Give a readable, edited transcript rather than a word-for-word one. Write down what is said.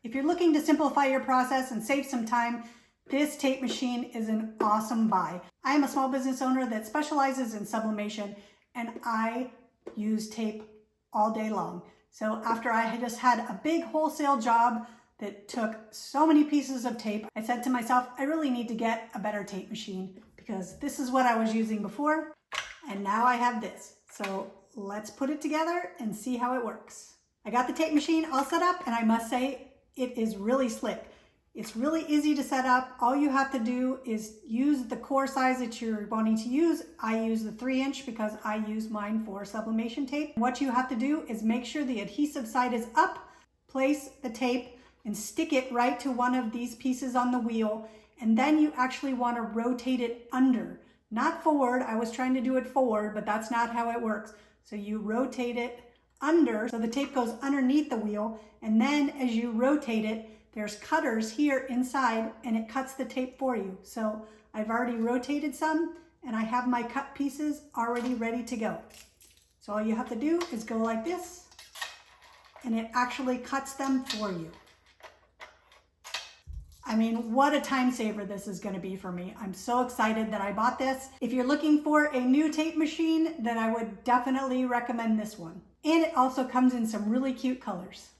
If you're looking to simplify your process and save some time, this tape machine is an awesome buy. I am a small business owner that specializes in sublimation, and I use tape all day long. So after I had just had a big wholesale job that took so many pieces of tape, I said to myself, I really need to get a better tape machine because this is what I was using before, and now I have this. So let's put it together and see how it works. I got the tape machine all set up, and I must say it is really slick. It's really easy to set up. All you have to do is use the core size that you're wanting to use. I use the 3" because I use mine for sublimation tape. What you have to do is make sure the adhesive side is up, place the tape and stick it right to one of these pieces on the wheel, and then you actually want to rotate it under, not forward. I was trying to do it forward, but that's not how it works. So you rotate it under, so the tape goes underneath the wheel, and then as you rotate it, there's cutters here inside and it cuts the tape for you. So I've already rotated some and I have my cut pieces already ready to go. So all you have to do is go like this and it actually cuts them for you. I mean, what a time saver this is going to be for me. I'm so excited that I bought this. If you're looking for a new tape machine, then I would definitely recommend this one. And it also comes in some really cute colors.